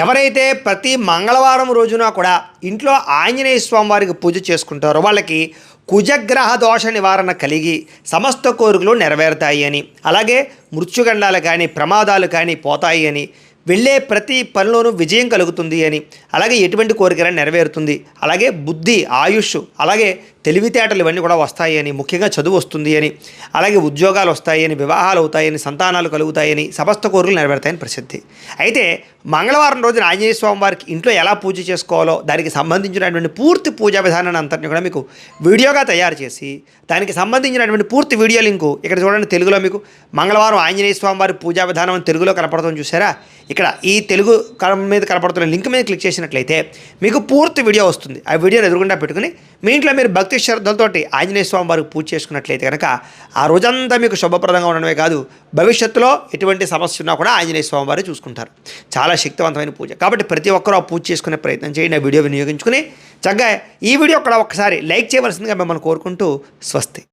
ఎవరైతే ప్రతి మంగళవారం రోజున కూడా ఇంట్లో ఆంజనేయ స్వామి వారికి పూజ చేసుకుంటారో వాళ్ళకి కుజగ్రహ దోష నివారణ కలిగి సమస్త కోరికలు నెరవేరుతాయి అని, అలాగే మృత్యుగండాలు కానీ ప్రమాదాలు కానీ పోతాయి అని, వెళ్ళే ప్రతి పనిలోనూ విజయం కలుగుతుంది అని, అలాగే ఎటువంటి కోరికైనా నెరవేరుతుంది, అలాగే బుద్ధి ఆయుష్ అలాగే తెలివితేటలు ఇవన్నీ కూడా వస్తాయి అని, ముఖ్యంగా చదువు వస్తుంది అని, అలాగే ఉద్యోగాలు వస్తాయని, వివాహాలు అవుతాయని, సంతానాలు కలుగుతాయని, సమస్త కోరికలు నెరవేరుతాయని ప్రసిద్ధి. అయితే మంగళవారం రోజున ఆంజనేయ స్వామి వారికి ఇంట్లో ఎలా పూజ చేసుకోవాలో దానికి సంబంధించినటువంటి పూర్తి పూజా విధానాన్ని అంతటిని కూడా మీకు వీడియోగా తయారు చేసి దానికి సంబంధించినటువంటి పూర్తి వీడియో లింకు ఇక్కడ చూడండి. తెలుగులో మీకు మంగళవారం ఆంజనేయ స్వామి వారి పూజా విధానం అని తెలుగులో కనపడుతుంది చూసారా. ఇక్కడ ఈ తెలుగు మీద కనపడుతున్న లింక్ మీద క్లిక్ చేసినట్లయితే మీకు పూర్తి వీడియో వస్తుంది. ఆ వీడియోని ఎదురుగుండా పెట్టుకుని మీ ఇంట్లో మీరు భక్తి శ్రద్ధలతోటి ఆంజనేయ స్వామి వారికి పూజ చేసుకున్నట్లయితే కనుక ఆ రోజంతా మీకు శుభప్రదంగా ఉండడమే కాదు, భవిష్యత్తులో ఎటువంటి సమస్య ఉన్నా కూడా ఆంజనేయ స్వామి వారు చూసుకుంటారు. చాలా శక్తివంతమైన పూజ కాబట్టి ప్రతి ఒక్కరూ ఆ పూజ చేసుకునే ప్రయత్నం చేయండి. ఆ వీడియో వినియోగించుకుని చక్కగా ఈ వీడియో కూడా ఒక్కసారి లైక్ చేయవలసిందిగా మిమ్మల్ని కోరుకుంటూ స్వస్తి.